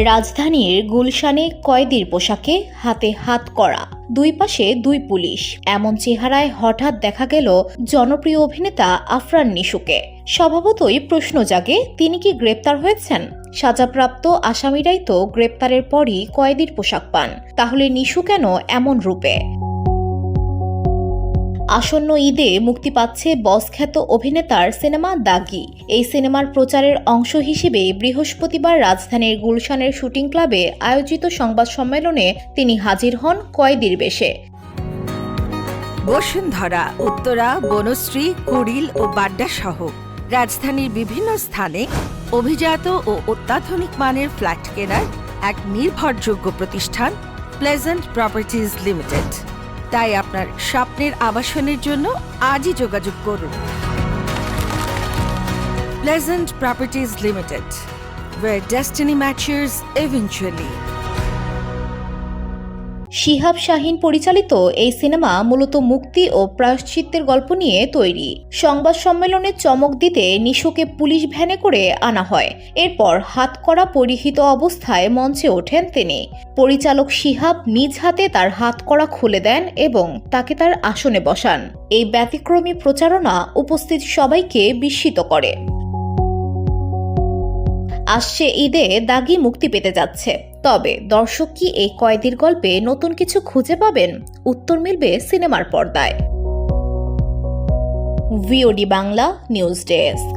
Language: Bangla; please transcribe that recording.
রাজধানীর গুলশানে কয়েদির পোশাকে হাতে হাত করা, দুই পাশে দুই পুলিশ, এমন চেহারায় হঠাৎ দেখা গেল জনপ্রিয় অভিনেতা আফরান নিশুকে। স্বভাবতই প্রশ্ন জাগে, তিনি কি গ্রেপ্তার হয়েছেন? সাজাপ্রাপ্ত আসামিরাই তো গ্রেপ্তারের পরই কয়েদির পোশাক পান, তাহলে নিশু কেন এমন রূপে? আসন্ন ঈদে মুক্তি পাচ্ছে বসখ্যাত অভিনেতার সিনেমা দাগি। এই সিনেমার প্রচারের অংশ হিসেবে বৃহস্পতিবার রাজধানীর গুলশানের শুটিং ক্লাবে আয়োজিত সংবাদ সম্মেলনে তিনি হাজির হন কয়েদির বেশে। বসুন্ধরা, উত্তরা, বনশ্রী, কুড়িল ও বাড্ডা সহ রাজধানীর বিভিন্ন স্থানে অভিজাত ও অত্যাধুনিক মানের ফ্ল্যাট কেনার এক নির্ভরযোগ্য প্রতিষ্ঠান প্লেজেন্ট প্রপার্টিজ লিমিটেড। তাই আপনার স্বপ্নের আবাসনের জন্য আজই যোগাযোগ করুন। Pleasant properties limited, where destiny matches eventually. Shihab Shaheen পরিচালিত এই সিনেমা মূলত মুক্তি ও প্রায়শ্চিত্তের গল্প নিয়ে তৈরি। সংবাদ সম্মেলনে চমক দিতে নিশুকে পুলিশ ভ্যানে করে আনা হয়। এরপর হাতকড়া পরিহিত অবস্থায় মঞ্চে ওঠেন তিনি। পরিচালক শিহাব নিজ হাতে তার হাতকড়া খুলে দেন এবং তাকে তার আসনে বসান। এই ব্যতিক্রমী প্রচারণা উপস্থিত সবাইকে বিস্মিত করে। আসছে ঈদে দাগি মুক্তি পেতে যাচ্ছে, তবে দর্শক কি এই কয়েদির গল্পে নতুন কিছু খুঁজে পাবেন? উত্তর মিলবে সিনেমার পর্দায়। VOD Bangla news desk.